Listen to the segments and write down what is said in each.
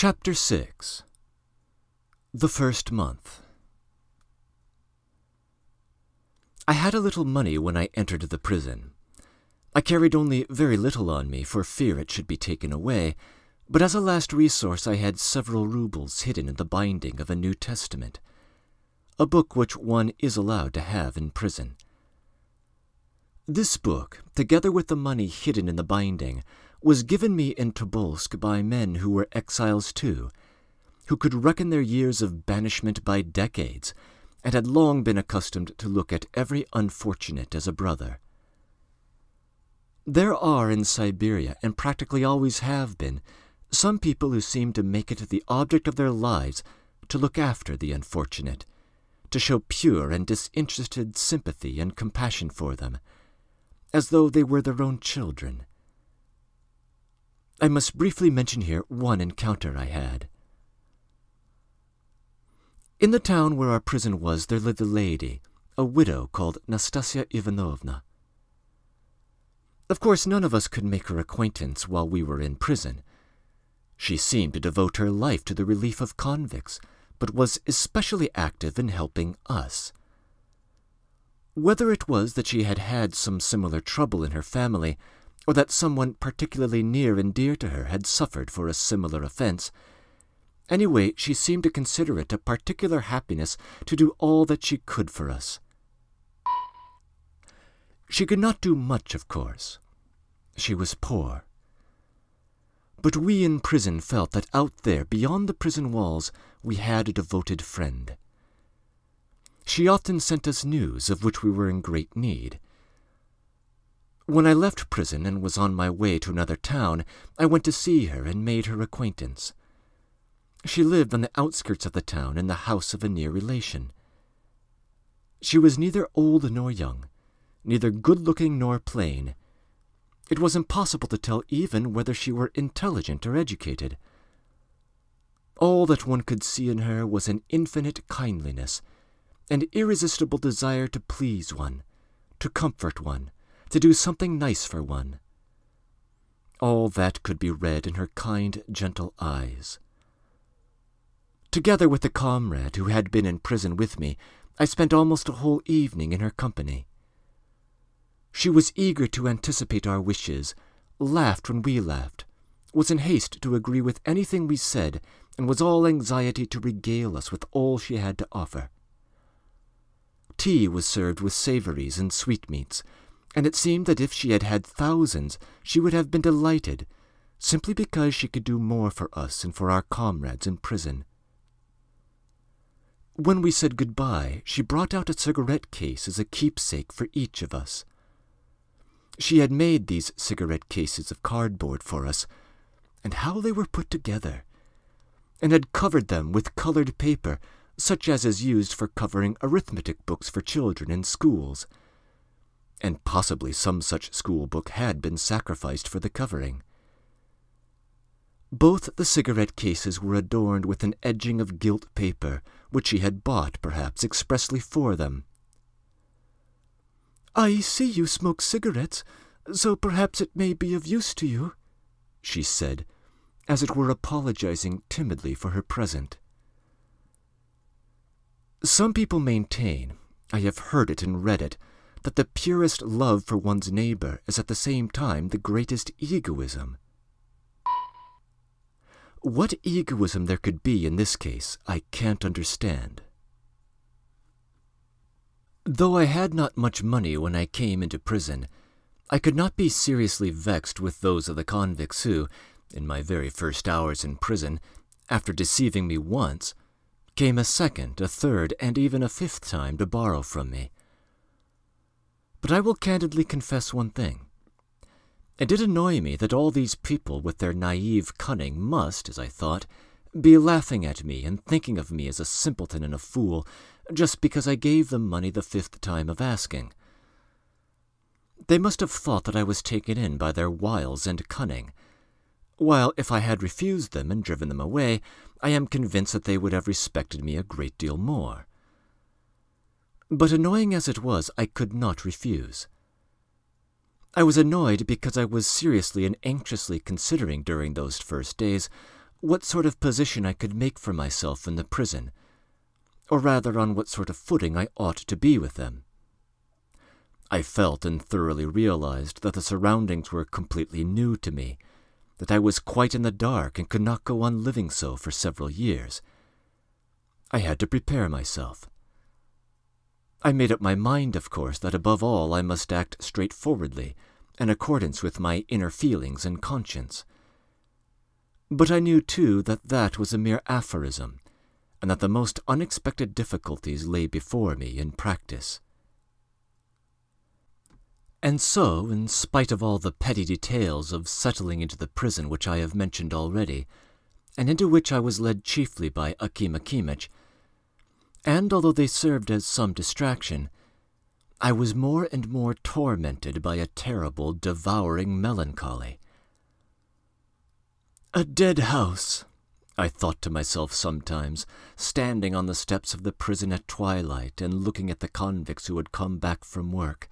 Chapter 6. The First Month. I had a little money when I entered the prison. I carried only very little on me for fear it should be taken away, but as a last resource I had several rubles hidden in the binding of a New Testament, a book which one is allowed to have in prison. This book, together with the money hidden in the binding, was given me in Tobolsk by men who were exiles too, who could reckon their years of banishment by decades, and had long been accustomed to look at every unfortunate as a brother. There are in Siberia, and practically always have been, some people who seem to make it the object of their lives to look after the unfortunate, to show pure and disinterested sympathy and compassion for them, as though they were their own children. I must briefly mention here one encounter I had. In the town where our prison was, there lived a lady, a widow called Nastasia Ivanovna. Of course, none of us could make her acquaintance while we were in prison. She seemed to devote her life to the relief of convicts, but was especially active in helping us. Whether it was that she had had some similar trouble in her family, or that someone particularly near and dear to her had suffered for a similar offense, anyway, she seemed to consider it a particular happiness to do all that she could for us. She could not do much, of course. She was poor. But we in prison felt that out there, beyond the prison walls, we had a devoted friend. She often sent us news of which we were in great need. When I left prison and was on my way to another town, I went to see her and made her acquaintance. She lived on the outskirts of the town in the house of a near relation. She was neither old nor young, neither good-looking nor plain. It was impossible to tell even whether she were intelligent or educated. All that one could see in her was an infinite kindliness, an irresistible desire to please one, to comfort one, to do something nice for one. All that could be read in her kind, gentle eyes. Together with the comrade who had been in prison with me, I spent almost a whole evening in her company. She was eager to anticipate our wishes, laughed when we laughed, was in haste to agree with anything we said, and was all anxiety to regale us with all she had to offer. Tea was served with savories and sweetmeats, and it seemed that if she had had thousands, she would have been delighted, simply because she could do more for us and for our comrades in prison. When we said goodbye, she brought out a cigarette case as a keepsake for each of us. She had made these cigarette cases of cardboard for us, and how they were put together, and had covered them with colored paper, such as is used for covering arithmetic books for children in schools. And possibly some such school book had been sacrificed for the covering. Both the cigarette cases were adorned with an edging of gilt paper, which she had bought, perhaps, expressly for them. "I see you smoke cigarettes, so perhaps it may be of use to you," she said, as it were apologizing timidly for her present. Some people maintain, I have heard it and read it, that the purest love for one's neighbor is at the same time the greatest egoism. What egoism there could be in this case, I can't understand. Though I had not much money when I came into prison, I could not be seriously vexed with those of the convicts who, in my very first hours in prison, after deceiving me once, came a second, a third, and even a fifth time to borrow from me. But I will candidly confess one thing. It did annoy me that all these people with their naive cunning must, as I thought, be laughing at me and thinking of me as a simpleton and a fool, just because I gave them money the fifth time of asking. They must have thought that I was taken in by their wiles and cunning, while if I had refused them and driven them away, I am convinced that they would have respected me a great deal more. But annoying as it was, I could not refuse. I was annoyed because I was seriously and anxiously considering during those first days what sort of position I could make for myself in the prison, or rather on what sort of footing I ought to be with them. I felt and thoroughly realized that the surroundings were completely new to me, that I was quite in the dark and could not go on living so for several years. I had to prepare myself. I made up my mind, of course, that above all I must act straightforwardly, in accordance with my inner feelings and conscience. But I knew, too, that that was a mere aphorism, and that the most unexpected difficulties lay before me in practice. And so, in spite of all the petty details of settling into the prison which I have mentioned already, and into which I was led chiefly by Akim Akimych, and although they served as some distraction, I was more and more tormented by a terrible, devouring melancholy. "A dead house," I thought to myself sometimes, standing on the steps of the prison at twilight and looking at the convicts who had come back from work,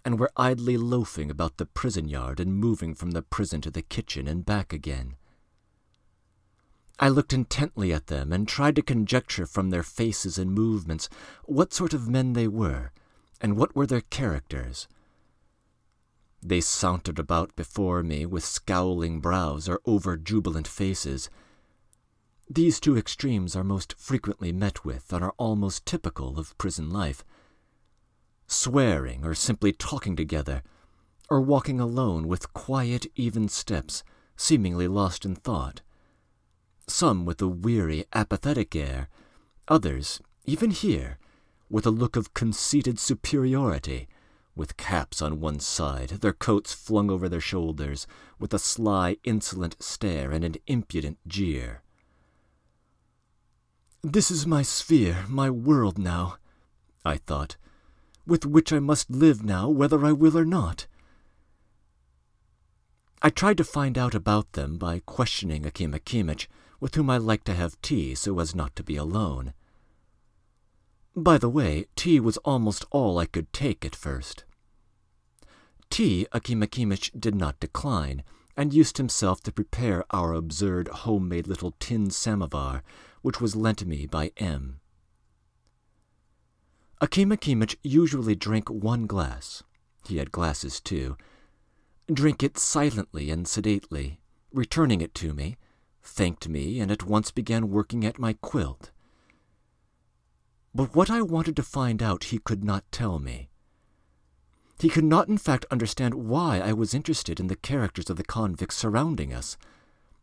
and were idly loafing about the prison yard and moving from the prison to the kitchen and back again. I looked intently at them and tried to conjecture from their faces and movements what sort of men they were, and what were their characters. They sauntered about before me with scowling brows or over-jubilant faces. These two extremes are most frequently met with and are almost typical of prison life. Swearing or simply talking together, or walking alone with quiet, even steps, seemingly lost in thought. Some with a weary, apathetic air, others, even here, with a look of conceited superiority, with caps on one side, their coats flung over their shoulders, with a sly, insolent stare and an impudent jeer. "This is my sphere, my world now," I thought, "with which I must live now, whether I will or not." I tried to find out about them by questioning Akim Akimych, with whom I liked to have tea so as not to be alone. By the way, tea was almost all I could take at first. Tea Akim Akimych did not decline, and used himself to prepare our absurd homemade little tin samovar, which was lent me by M. Akim Akimych usually drank one glass. He had glasses too. Drank it silently and sedately, returning it to me, thanked me, and at once began working at my quilt. But what I wanted to find out he could not tell me. He could not in fact understand why I was interested in the characters of the convicts surrounding us,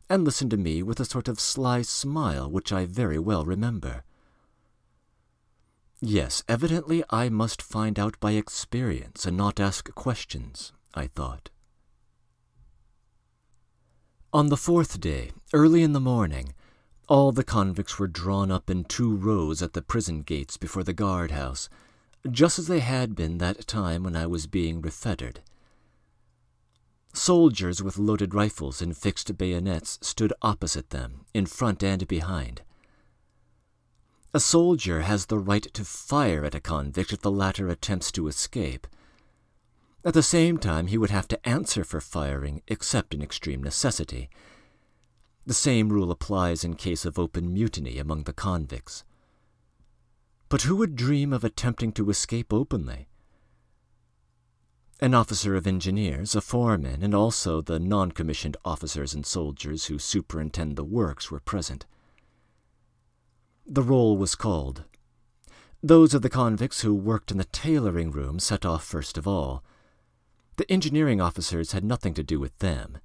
and listened to me with a sort of sly smile which I very well remember. Yes, evidently I must find out by experience and not ask questions, I thought. On the fourth day, early in the morning, all the convicts were drawn up in 2 rows at the prison gates before the guard-house, just as they had been that time when I was being refettered. Soldiers with loaded rifles and fixed bayonets stood opposite them, in front and behind. A soldier has the right to fire at a convict if the latter attempts to escape. At the same time, he would have to answer for firing, except in extreme necessity. The same rule applies in case of open mutiny among the convicts. But who would dream of attempting to escape openly? An officer of engineers, a foreman, and also the non-commissioned officers and soldiers who superintend the works were present. The roll was called. Those of the convicts who worked in the tailoring room set off first of all. The engineering officers had nothing to do with them.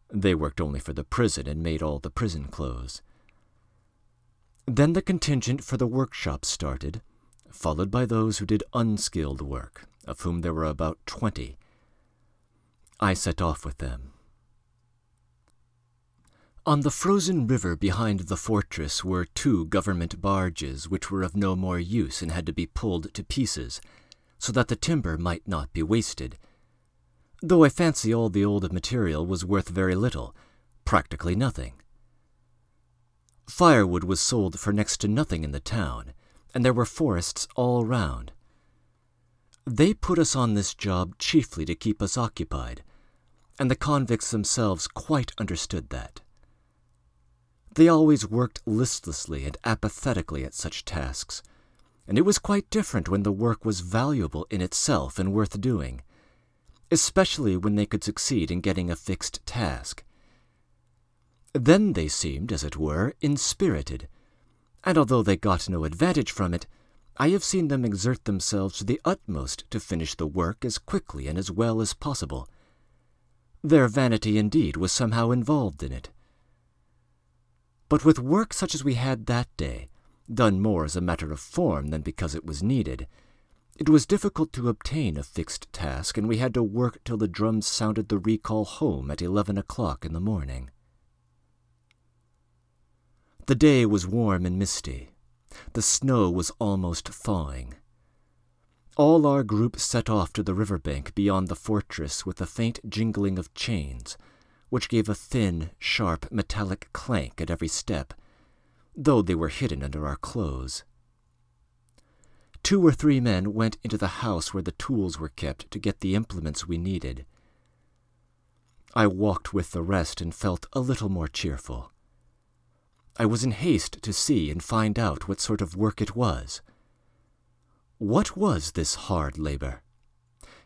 They worked only for the prison and made all the prison clothes. Then the contingent for the workshop started, followed by those who did unskilled work, of whom there were about 20. I set off with them. On the frozen river behind the fortress were 2 government barges which were of no more use and had to be pulled to pieces, so that the timber might not be wasted, though I fancy all the old material was worth very little, practically nothing. Firewood was sold for next to nothing in the town, and there were forests all round. They put us on this job chiefly to keep us occupied, and the convicts themselves quite understood that. They always worked listlessly and apathetically at such tasks, and it was quite different when the work was valuable in itself and worth doing, especially when they could succeed in getting a fixed task. Then they seemed, as it were, inspirited, and although they got no advantage from it, I have seen them exert themselves to the utmost to finish the work as quickly and as well as possible. Their vanity, indeed, was somehow involved in it. But with work such as we had that day, done more as a matter of form than because it was needed, it was difficult to obtain a fixed task, and we had to work till the drums sounded the recall home at 11 o'clock in the morning. The day was warm and misty. The snow was almost thawing. All our group set off to the river-bank beyond the fortress with a faint jingling of chains, which gave a thin, sharp, metallic clank at every step, though they were hidden under our clothes. 2 or 3 men went into the house where the tools were kept to get the implements we needed. I walked with the rest and felt a little more cheerful. I was in haste to see and find out what sort of work it was. What was this hard labor?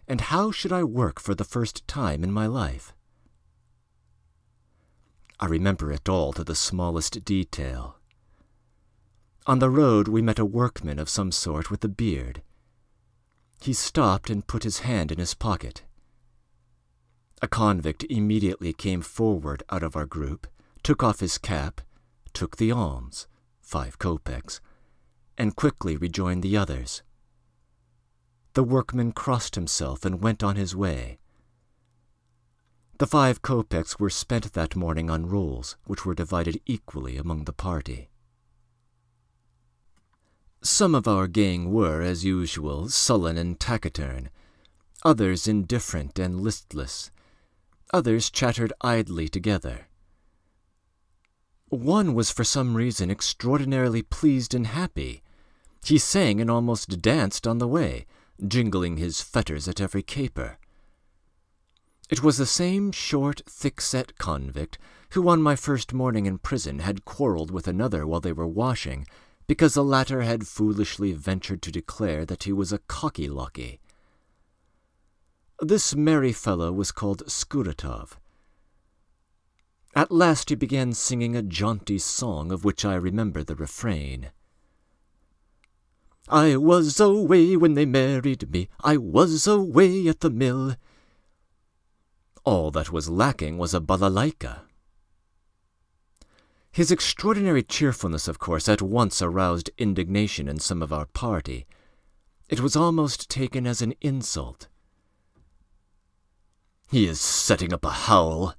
And how should I work for the first time in my life? I remember it all to the smallest detail. On the road we met a workman of some sort with a beard. He stopped and put his hand in his pocket. A convict immediately came forward out of our group, took off his cap, took the alms, 5 kopecks, and quickly rejoined the others. The workman crossed himself and went on his way. The 5 kopecks were spent that morning on rolls, which were divided equally among the party. Some of our gang were, as usual, sullen and taciturn, others indifferent and listless, others chattered idly together. One was for some reason extraordinarily pleased and happy. He sang and almost danced on the way, jingling his fetters at every caper. It was the same short, thick-set convict who on my first morning in prison had quarrelled with another while they were washing, because the latter had foolishly ventured to declare that he was a cocky-locky. This merry fellow was called Skuratov. At last he began singing a jaunty song of which I remember the refrain. I was away when they married me, I was away at the mill. All that was lacking was a balalaika. His extraordinary cheerfulness, of course, at once aroused indignation in some of our party. It was almost taken as an insult. He is setting up a howl,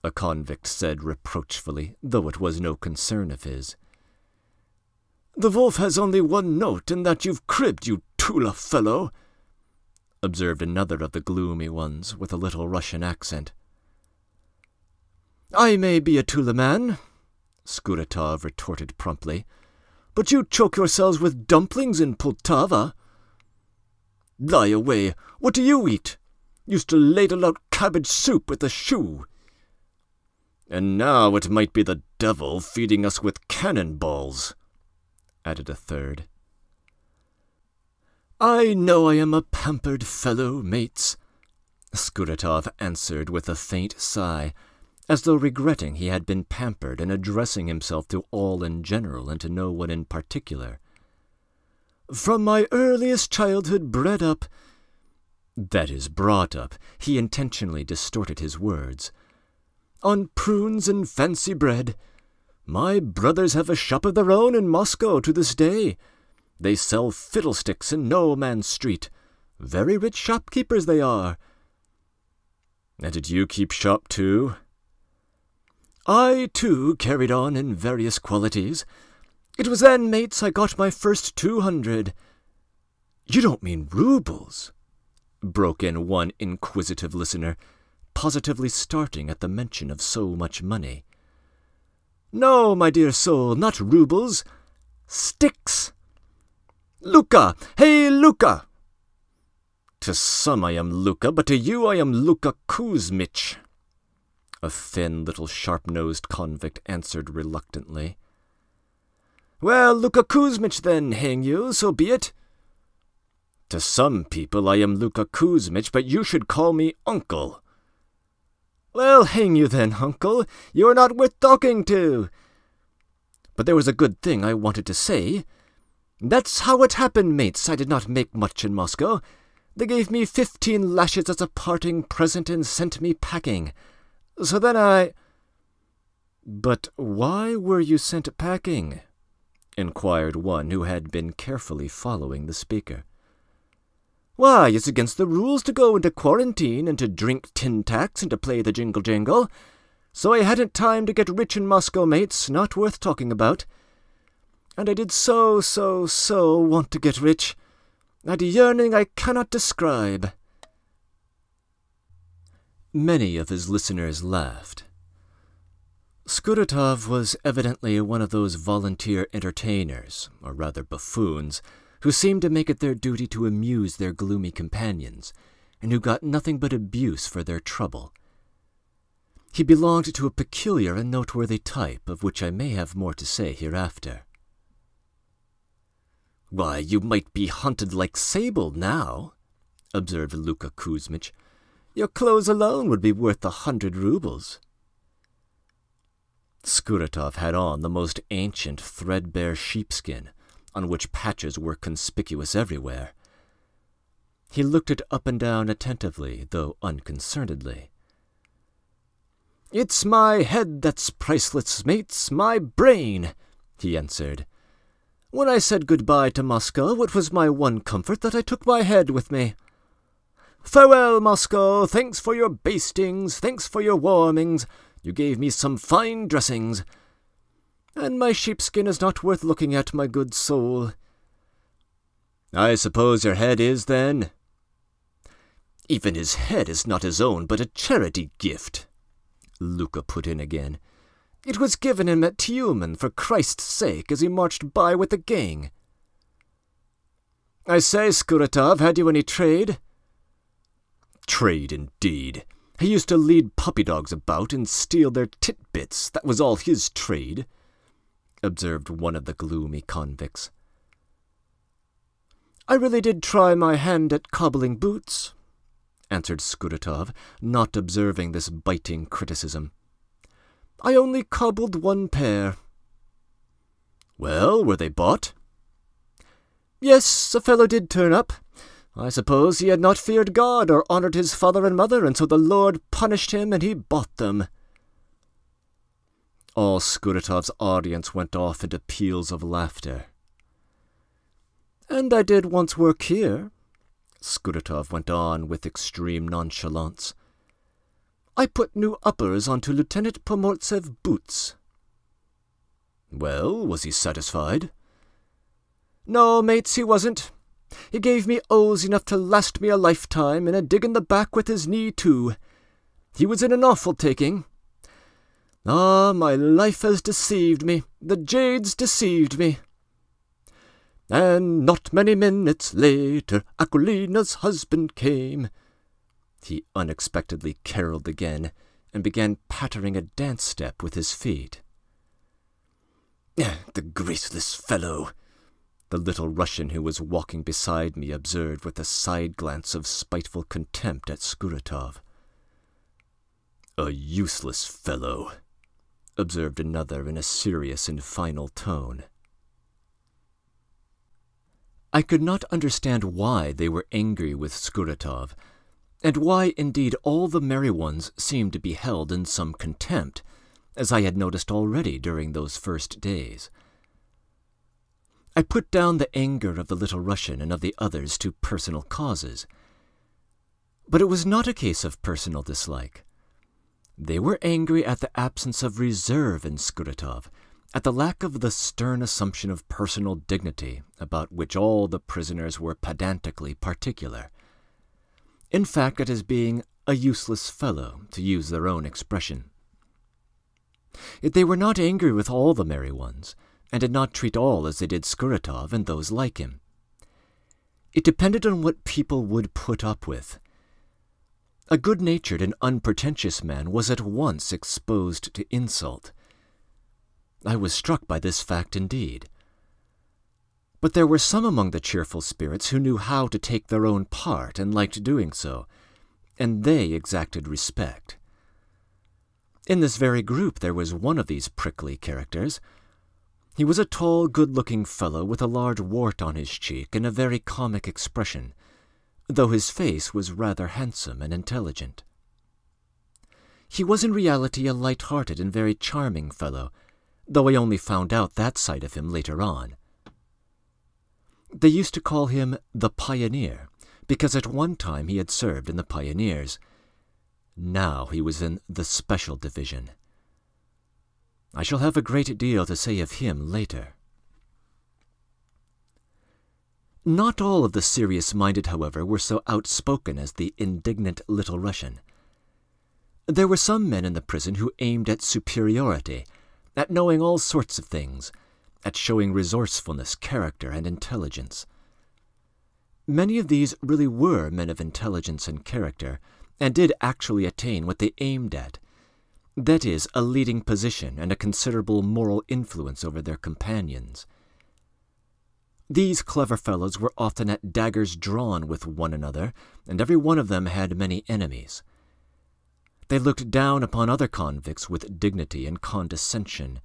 a convict said reproachfully, though it was no concern of his. The wolf has only one note, and that you've cribbed, you Tula fellow, observed another of the gloomy ones with a little Russian accent. I may be a Tula man, Skuratov retorted promptly, but you choke yourselves with dumplings in Poltava. Lie away, what do you eat? Used to ladle out cabbage soup with a shoe. And now it might be the devil feeding us with cannonballs, added a third. I know I am a pampered fellow, mates, Skuratov answered with a faint sigh, as though regretting he had been pampered and addressing himself to all in general and to no one in particular. From my earliest childhood bred up, that is, brought up, he intentionally distorted his words, on prunes and fancy bread. My brothers have a shop of their own in Moscow to this day. They sell fiddlesticks in No Man's Street. Very rich shopkeepers they are. And did you keep shop too? I, too, carried on in various qualities. It was then, mates, I got my first 200. You don't mean roubles? Broke in one inquisitive listener, positively starting at the mention of so much money. No, my dear soul, not roubles. Sticks. Luka! Hey, Luka! To some I am Luka, but to you I am Luka Kuzmich. a thin little sharp-nosed convict answered reluctantly. "Well, Luka Kuzmich then, hang you, so be it." "To some people I am Luka Kuzmich, but you should call me uncle." "Well, hang you then, uncle, you are not worth talking to." But there was a good thing I wanted to say. "That's how it happened, mates. I did not make much in Moscow. They gave me 15 lashes as a parting present and sent me packing. So then I—" "But why were you sent packing?" inquired one who had been carefully following the speaker. "Why, it's against the rules to go into quarantine and to drink tin tacks and to play the jingle-jangle. So I hadn't time to get rich in Moscow, mates, not worth talking about. And I did so want to get rich. A yearning I cannot describe." Many of his listeners laughed. Skuratov was evidently one of those volunteer entertainers, or rather buffoons, who seemed to make it their duty to amuse their gloomy companions, and who got nothing but abuse for their trouble. He belonged to a peculiar and noteworthy type, of which I may have more to say hereafter. "Why, you might be hunted like Sable now," observed Luka Kuzmich. "Your clothes alone would be worth 100 rubles. Skuratov had on the most ancient, threadbare sheepskin, on which patches were conspicuous everywhere. He looked it up and down attentively, though unconcernedly. "It's my head that's priceless, mates, my brain," he answered. "When I said goodbye to Moscow, it was my one comfort that I took my head with me. Farewell, Moscow, thanks for your bastings, thanks for your warmings, you gave me some fine dressings. And my sheepskin is not worth looking at, my good soul." "I suppose your head is, then?" "Even his head is not his own, but a charity gift," Luka put in again. "It was given him at Tiumen for Christ's sake as he marched by with the gang." "I say, Skuratov, had you any trade?" "Trade, indeed. He used to lead puppy-dogs about and steal their titbits. That was all his trade," observed one of the gloomy convicts. "I really did try my hand at cobbling boots," answered Skuratov, not observing this biting criticism. "I only cobbled 1 pair. "Well, were they bought?" "Yes, a fellow did turn up. I suppose he had not feared God or honored his father and mother, and so the Lord punished him and he bought them." All Skuratov's audience went off into peals of laughter. "And I did once work here," Skuratov went on with extreme nonchalance. "I put new uppers onto Lieutenant Pomortsev boots." "Well, was he satisfied?" "No, mates, he wasn't. He gave me oaths enough to last me a lifetime, and a dig in the back with his knee, too. He was in an awful taking. Ah, my life has deceived me. The jade's deceived me." "And not many minutes later, Akulina's husband came." He unexpectedly caroled again, and began pattering a dance step with his feet. "The graceless fellow," the little Russian who was walking beside me observed with a side glance of spiteful contempt at Skuratov. "A useless fellow," observed another in a serious and final tone. I could not understand why they were angry with Skuratov, and why indeed all the merry ones seemed to be held in some contempt, as I had noticed already during those first days. I put down the anger of the little Russian and of the others to personal causes. But it was not a case of personal dislike. They were angry at the absence of reserve in Skuratov, at the lack of the stern assumption of personal dignity about which all the prisoners were pedantically particular. In fact, at his being a useless fellow, to use their own expression. Yet they were not angry with all the merry ones, and did not treat all as they did Skuratov and those like him. It depended on what people would put up with. A good-natured and unpretentious man was at once exposed to insult. I was struck by this fact indeed. But there were some among the cheerful spirits who knew how to take their own part and liked doing so, and they exacted respect. In this very group there was one of these prickly characters. He was a tall, good-looking fellow with a large wart on his cheek and a very comic expression, though his face was rather handsome and intelligent. He was in reality a light-hearted and very charming fellow, though I only found out that side of him later on. They used to call him the Pioneer, because at one time he had served in the Pioneers. Now he was in the Special Division. I shall have a great deal to say of him later. Not all of the serious-minded, however, were so outspoken as the indignant Little Russian. There were some men in the prison who aimed at superiority, at knowing all sorts of things, at showing resourcefulness, character, and intelligence. Many of these really were men of intelligence and character, and did actually attain what they aimed at, that is, a leading position and a considerable moral influence over their companions. These clever fellows were often at daggers drawn with one another, and every one of them had many enemies. They looked down upon other convicts with dignity and condescension.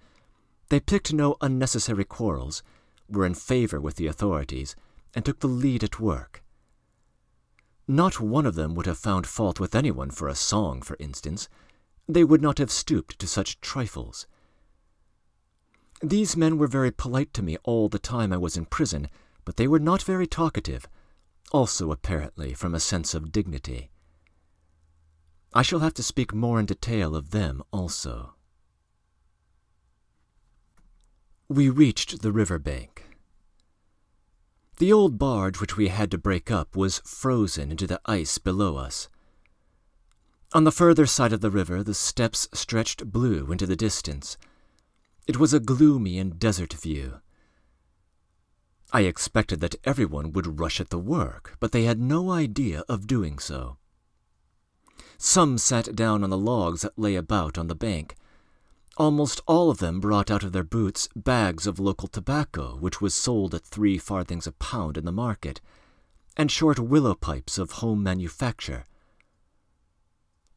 They picked no unnecessary quarrels, were in favor with the authorities, and took the lead at work. Not one of them would have found fault with anyone for a song, for instance. They would not have stooped to such trifles. These men were very polite to me all the time I was in prison, but they were not very talkative, also apparently from a sense of dignity. I shall have to speak more in detail of them also. We reached the river bank. The old barge which we had to break up was frozen into the ice below us. On the further side of the river the steppes stretched blue into the distance. It was a gloomy and desert view. I expected that everyone would rush at the work, but they had no idea of doing so. Some sat down on the logs that lay about on the bank. Almost all of them brought out of their boots bags of local tobacco, which was sold at 3 farthings a pound in the market, and short willow pipes of home manufacture.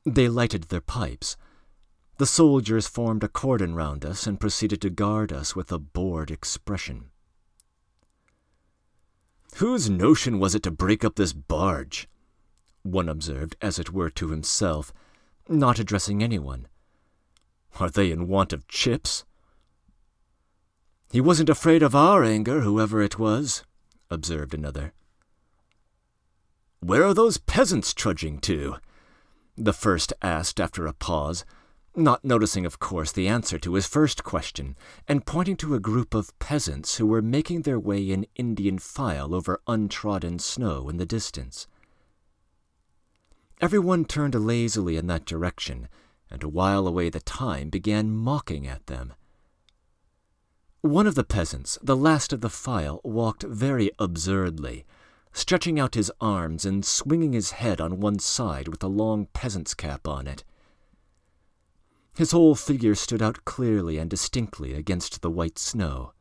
They lighted their pipes. The soldiers formed a cordon round us and proceeded to guard us with a bored expression. "Whose notion was it to break up this barge?" one observed, as it were to himself, not addressing anyone. "Are they in want of chips?" "He wasn't afraid of our anger, whoever it was," observed another. "Where are those peasants trudging to?" the first asked after a pause, not noticing, of course, the answer to his first question, and pointing to a group of peasants who were making their way in Indian file over untrodden snow in the distance. Everyone turned lazily in that direction, and to while away the time began mocking at them. One of the peasants, the last of the file, walked very absurdly, stretching out his arms and swinging his head on one side with a long peasant's cap on it. His whole figure stood out clearly and distinctly against the white snow.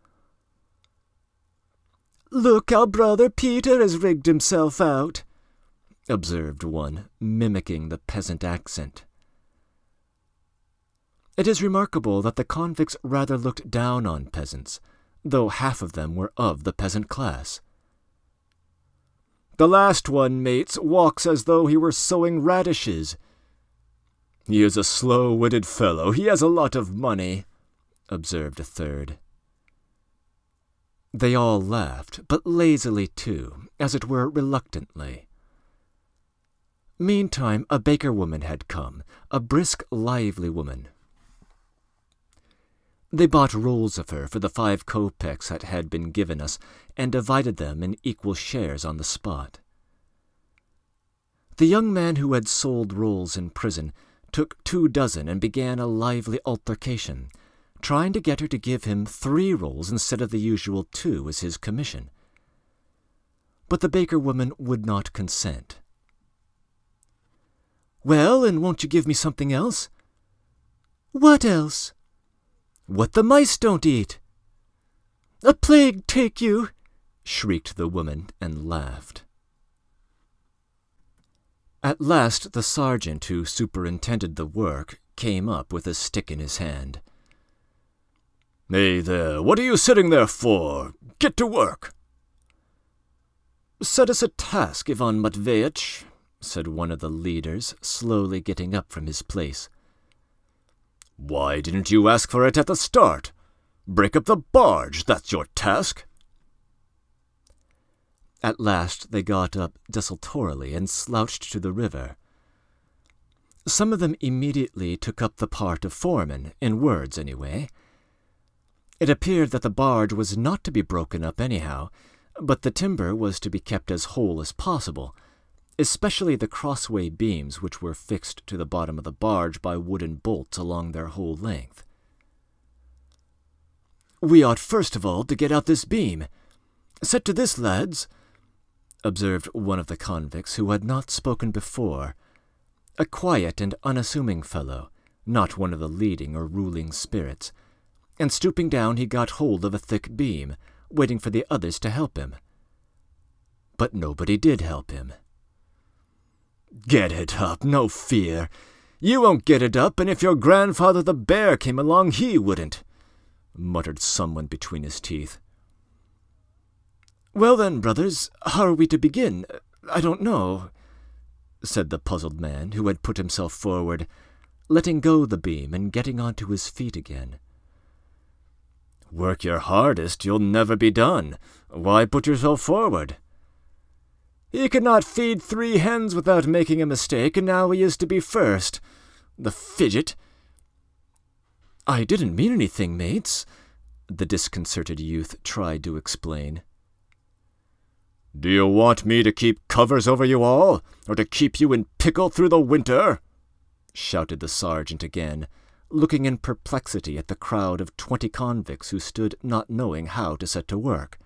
"Look how Brother Peter has rigged himself out," observed one, mimicking the peasant accent. It is remarkable that the convicts rather looked down on peasants, though half of them were of the peasant class. "The last one, mates, walks as though he were sowing radishes." "He is a slow-witted fellow. He has a lot of money," observed a third. They all laughed, but lazily too, as it were reluctantly. Meantime a baker woman had come, a brisk, lively woman. They bought rolls of her for the 5 kopecks that had been given us, and divided them in equal shares on the spot. The young man who had sold rolls in prison took 2 dozen and began a lively altercation, trying to get her to give him 3 rolls instead of the usual 2 as his commission. But the baker woman would not consent. Well, and won't you give me something else? What else? What the mice don't eat. A plague take you! Shrieked the woman and laughed. At last the sergeant who superintended the work came up with a stick in his hand. Hey there, what are you sitting there for? Get to work! Set us a task, Ivan Matveyich, said one of the leaders, slowly getting up from his place. Why didn't you ask for it at the start? Break up the barge, that's your task. At last they got up desultorily and slouched to the river. Some of them immediately took up the part of foreman, in words anyway. It appeared that the barge was not to be broken up anyhow, but the timber was to be kept as whole as possible, especially the crossway beams which were fixed to the bottom of the barge by wooden bolts along their whole length. We ought first of all to get out this beam. Set to this, lads, observed one of the convicts who had not spoken before, a quiet and unassuming fellow, not one of the leading or ruling spirits, and stooping down he got hold of a thick beam, waiting for the others to help him. But nobody did help him. Get it up, no fear. You won't get it up, and if your grandfather the bear came along, he wouldn't, muttered someone between his teeth. Well then, brothers, how are we to begin? I don't know, said the puzzled man, who had put himself forward, letting go the beam and getting onto his feet again. Work your hardest, you'll never be done. Why put yourself forward? He could not feed 3 hens without making a mistake, and now he is to be first. The fidget! I didn't mean anything, mates, the disconcerted youth tried to explain. Do you want me to keep covers over you all, or to keep you in pickle through the winter? Shouted the sergeant again, looking in perplexity at the crowd of 20 convicts who stood not knowing how to set to work.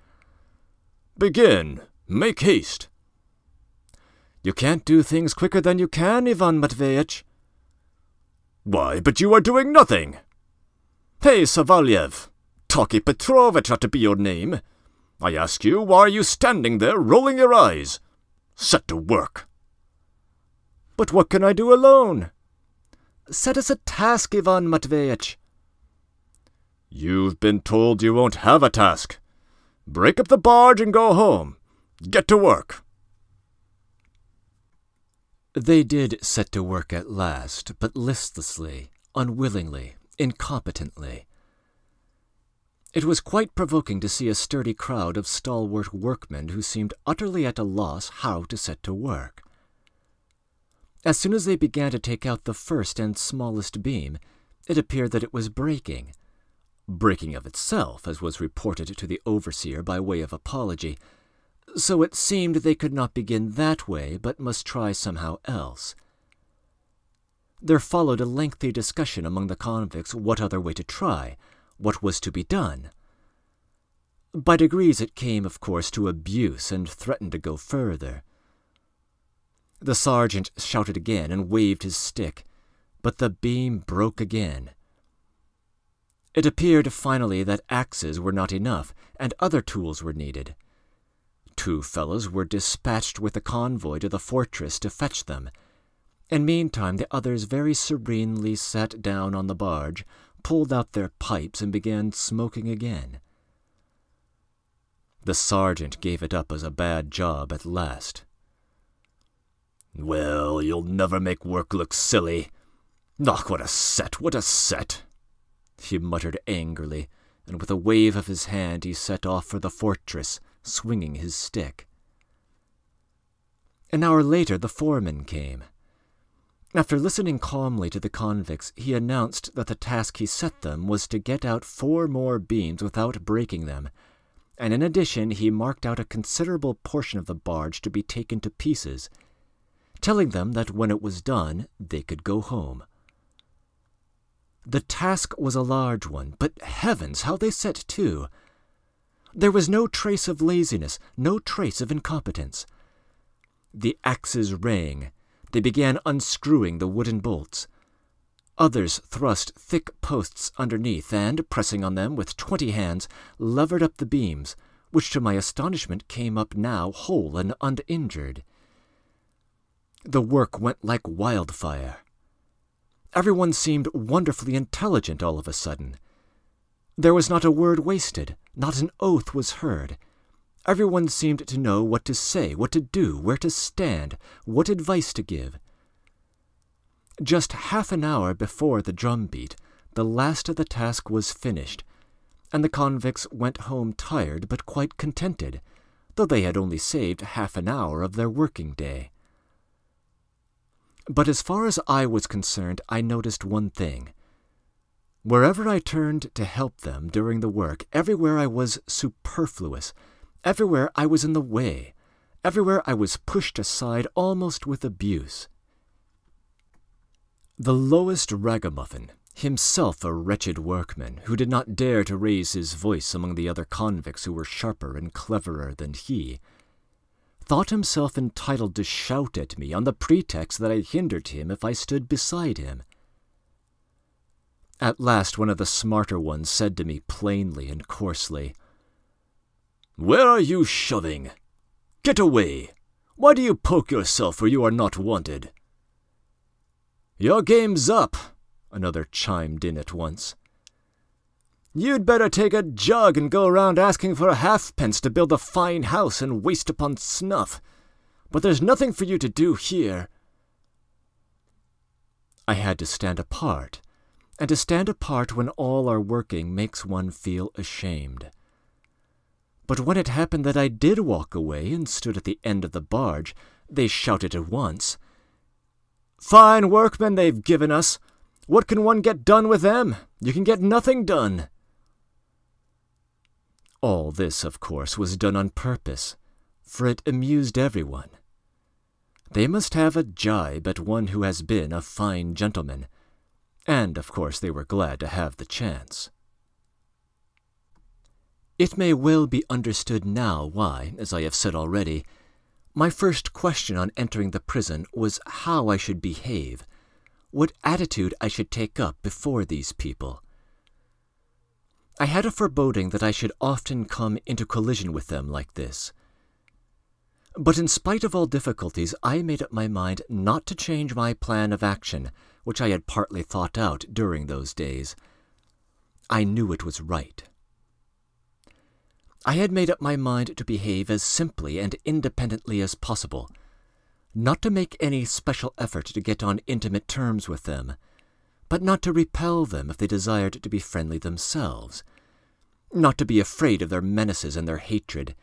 Begin! Make haste! You can't do things quicker than you can, Ivan Matveyich. Why, but you are doing nothing! Hey, Savalyev! Taki Petrovich ought to be your name. I ask you, why are you standing there rolling your eyes? Set to work. But what can I do alone? Set us a task, Ivan Matveyich. You've been told you won't have a task. Break up the barge and go home. Get to work. They did set to work at last, but listlessly, unwillingly, incompetently. It was quite provoking to see a sturdy crowd of stalwart workmen who seemed utterly at a loss how to set to work. As soon as they began to take out the first and smallest beam, it appeared that it was breaking. Breaking of itself, as was reported to the overseer by way of apology, so it seemed they could not begin that way, but must try somehow else. There followed a lengthy discussion among the convicts what other way to try, what was to be done. By degrees it came, of course, to abuse and threatened to go further. The sergeant shouted again and waved his stick, but the beam broke again. It appeared finally that axes were not enough, and other tools were needed. 2 fellows were dispatched with a convoy to the fortress to fetch them, and meantime the others very serenely sat down on the barge, pulled out their pipes, and began smoking again. The sergeant gave it up as a bad job at last. Well, you'll never make work look silly. Ach, what a set, what a set! He muttered angrily, and with a wave of his hand he set off for the fortress, swinging his stick. An hour later the foreman came. After listening calmly to the convicts, he announced that the task he set them was to get out 4 more beams without breaking them, and in addition he marked out a considerable portion of the barge to be taken to pieces, telling them that when it was done they could go home. The task was a large one, but heavens, how they set to! There was no trace of laziness, no trace of incompetence. The axes rang, They began unscrewing the wooden bolts. Others thrust thick posts underneath and, pressing on them with 20 hands, levered up the beams, which to my astonishment came up now whole and uninjured. The work went like wildfire. Everyone seemed wonderfully intelligent all of a sudden. There was not a word wasted, not an oath was heard. Everyone seemed to know what to say, what to do, where to stand, what advice to give. Just half an hour before the drum beat, the last of the task was finished, and the convicts went home tired but quite contented, though they had only saved half an hour of their working day. But as far as I was concerned, I noticed one thing. Wherever I turned to help them during the work, everywhere I was superfluous, everywhere I was in the way, everywhere I was pushed aside almost with abuse. The lowest ragamuffin, himself a wretched workman, who did not dare to raise his voice among the other convicts who were sharper and cleverer than he, thought himself entitled to shout at me on the pretext that I hindered him if I stood beside him. At last one of the smarter ones said to me plainly and coarsely, "Where are you shoving? Get away! Why do you poke yourself where you are not wanted?" "Your game's up," another chimed in at once. "You'd better take a jug and go around asking for a halfpence to build a fine house and waste upon snuff. But there's nothing for you to do here." I had to stand apart, and to stand apart when all are working makes one feel ashamed. But when it happened that I did walk away and stood at the end of the barge, they shouted at once, "Fine workmen they've given us! What can one get done with them? You can get nothing done." All this, of course, was done on purpose, for it amused everyone. They must have a jibe at one who has been a fine gentleman, and of course they were glad to have the chance. It may well be understood now why, as I have said already, my first question on entering the prison was how I should behave, what attitude I should take up before these people. I had a foreboding that I should often come into collision with them like this. But in spite of all difficulties, I made up my mind not to change my plan of action, which I had partly thought out during those days. I knew it was right. I had made up my mind to behave as simply and independently as possible, not to make any special effort to get on intimate terms with them, but not to repel them if they desired to be friendly themselves, not to be afraid of their menaces and their hatred,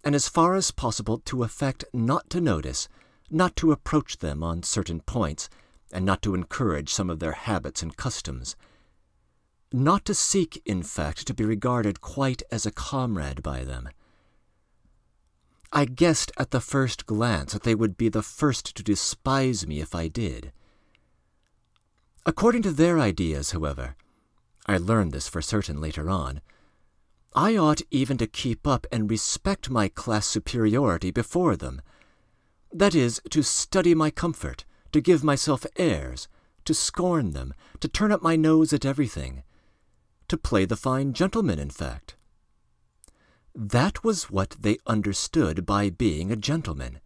and as far as possible to affect not to notice, not to approach them on certain points, and not to encourage some of their habits and customs. Not to seek, in fact, to be regarded quite as a comrade by them. I guessed at the first glance that they would be the first to despise me if I did. According to their ideas, however, I learned this for certain later on, I ought even to keep up and respect my class superiority before them. That is, to study my comfort, to give myself airs, to scorn them, to turn up my nose at everything, to play the fine gentleman, in fact. That was what they understood by being a gentleman.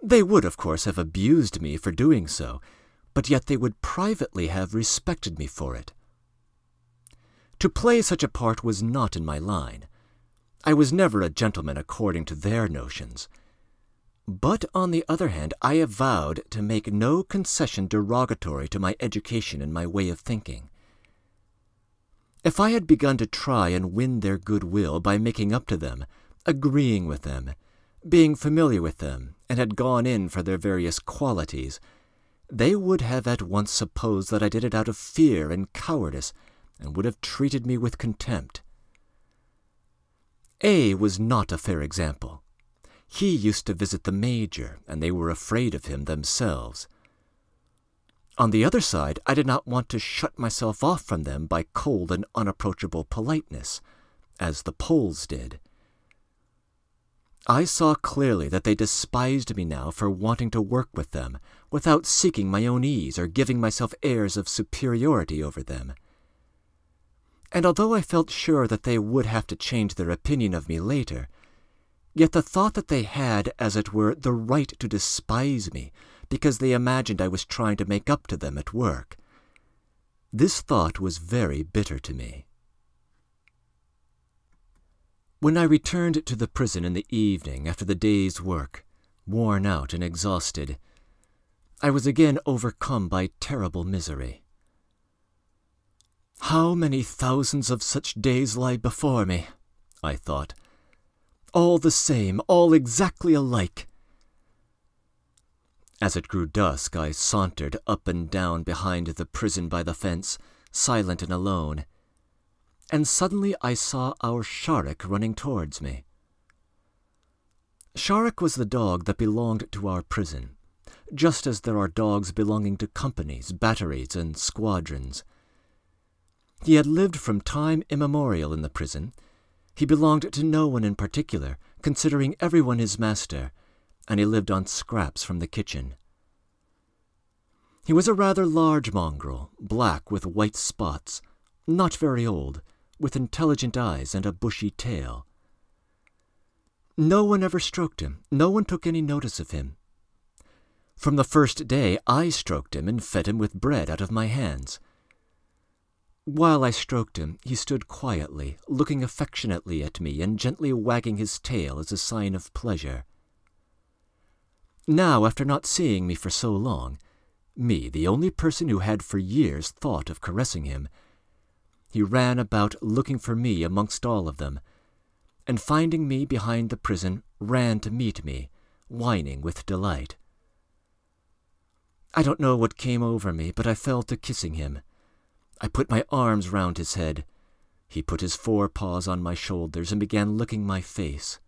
They would, of course, have abused me for doing so, but yet they would privately have respected me for it. To play such a part was not in my line. I was never a gentleman according to their notions. But, on the other hand, I have vowed to make no concession derogatory to my education and my way of thinking. If I had begun to try and win their goodwill by making up to them, agreeing with them, being familiar with them, and had gone in for their various qualities, they would have at once supposed that I did it out of fear and cowardice, and would have treated me with contempt. A was not a fair example. He used to visit the Major, and they were afraid of him themselves. On the other side, I did not want to shut myself off from them by cold and unapproachable politeness, as the Poles did. I saw clearly that they despised me now for wanting to work with them, without seeking my own ease or giving myself airs of superiority over them. And although I felt sure that they would have to change their opinion of me later, yet the thought that they had, as it were, the right to despise me because they imagined I was trying to make up to them at work, this thought was very bitter to me. When I returned to the prison in the evening after the day's work, worn out and exhausted, I was again overcome by terrible misery. How many thousands of such days lie before me, I thought. All the same, all exactly alike. As it grew dusk, I sauntered up and down behind the prison by the fence, silent and alone, and suddenly I saw our Sharik running towards me. Sharik was the dog that belonged to our prison, just as there are dogs belonging to companies, batteries, and squadrons. He had lived from time immemorial in the prison. He belonged to no one in particular, considering everyone his master, and he lived on scraps from the kitchen. He was a rather large mongrel, black with white spots, not very old, with intelligent eyes and a bushy tail. No one ever stroked him. No one took any notice of him. From the first day, I stroked him and fed him with bread out of my hands. While I stroked him, he stood quietly, looking affectionately at me and gently wagging his tail as a sign of pleasure. Now, after not seeing me for so long, me, the only person who had for years thought of caressing him, he ran about looking for me amongst all of them, and finding me behind the prison, ran to meet me, whining with delight. I don't know what came over me, but I fell to kissing him. I put my arms round his head. He put his forepaws on my shoulders and began licking my face.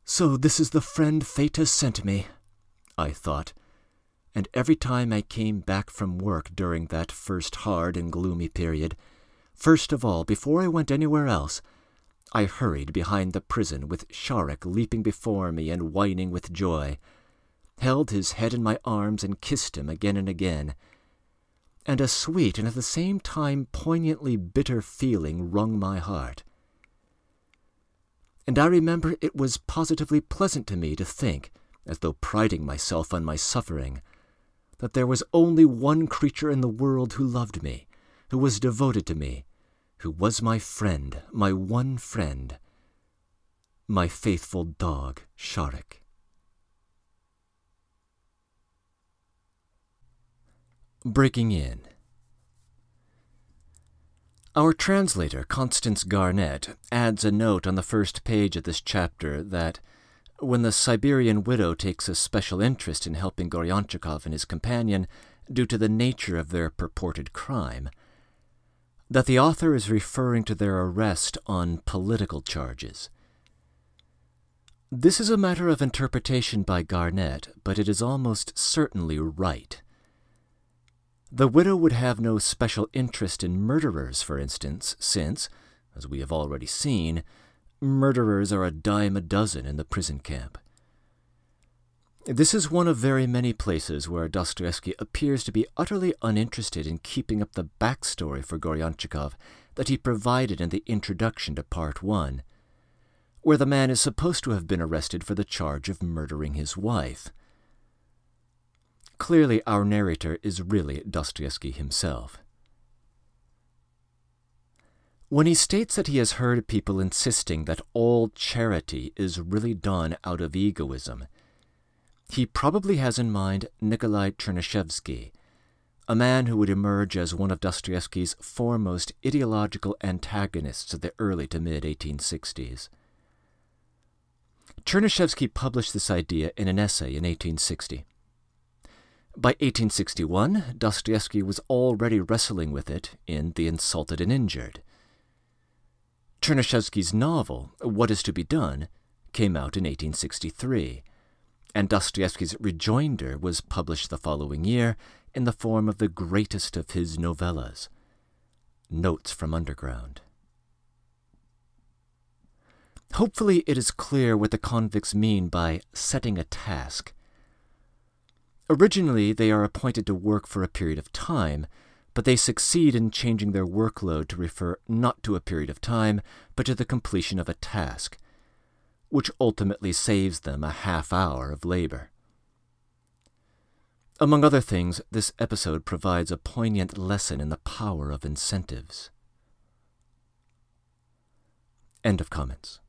So this is the friend fate has sent me, I thought, and every time I came back from work during that first hard and gloomy period, first of all, before I went anywhere else, I hurried behind the prison with Sharik leaping before me and whining with joy, held his head in my arms and kissed him again and again, and a sweet and at the same time poignantly bitter feeling wrung my heart. And I remember it was positively pleasant to me to think, as though priding myself on my suffering, that there was only one creature in the world who loved me, who was devoted to me, who was my friend, my one friend, my faithful dog, Sharik. Breaking in. Our translator, Constance Garnett, adds a note on the first page of this chapter that when the Siberian widow takes a special interest in helping Goryanchikov and his companion due to the nature of their purported crime, that the author is referring to their arrest on political charges. This is a matter of interpretation by Garnett, but it is almost certainly right. The widow would have no special interest in murderers, for instance, since, as we have already seen, murderers are a dime a dozen in the prison camp. This is one of very many places where Dostoevsky appears to be utterly uninterested in keeping up the backstory for Goryanchikov that he provided in the introduction to Part 1, where the man is supposed to have been arrested for the charge of murdering his wife. Clearly, our narrator is really Dostoevsky himself. When he states that he has heard people insisting that all charity is really done out of egoism, he probably has in mind Nikolai Chernyshevsky, a man who would emerge as one of Dostoevsky's foremost ideological antagonists of the early to mid-1860s. Chernyshevsky published this idea in an essay in 1860. By 1861, Dostoevsky was already wrestling with it in The Insulted and Injured. Chernyshevsky's novel, What Is to Be Done, came out in 1863, and Dostoevsky's rejoinder was published the following year in the form of the greatest of his novellas, Notes from Underground. Hopefully it is clear what the convicts mean by setting a task. Originally, they are appointed to work for a period of time, but they succeed in changing their workload to refer not to a period of time, but to the completion of a task, which ultimately saves them a half-hour of labor. Among other things, this episode provides a poignant lesson in the power of incentives. End of comments.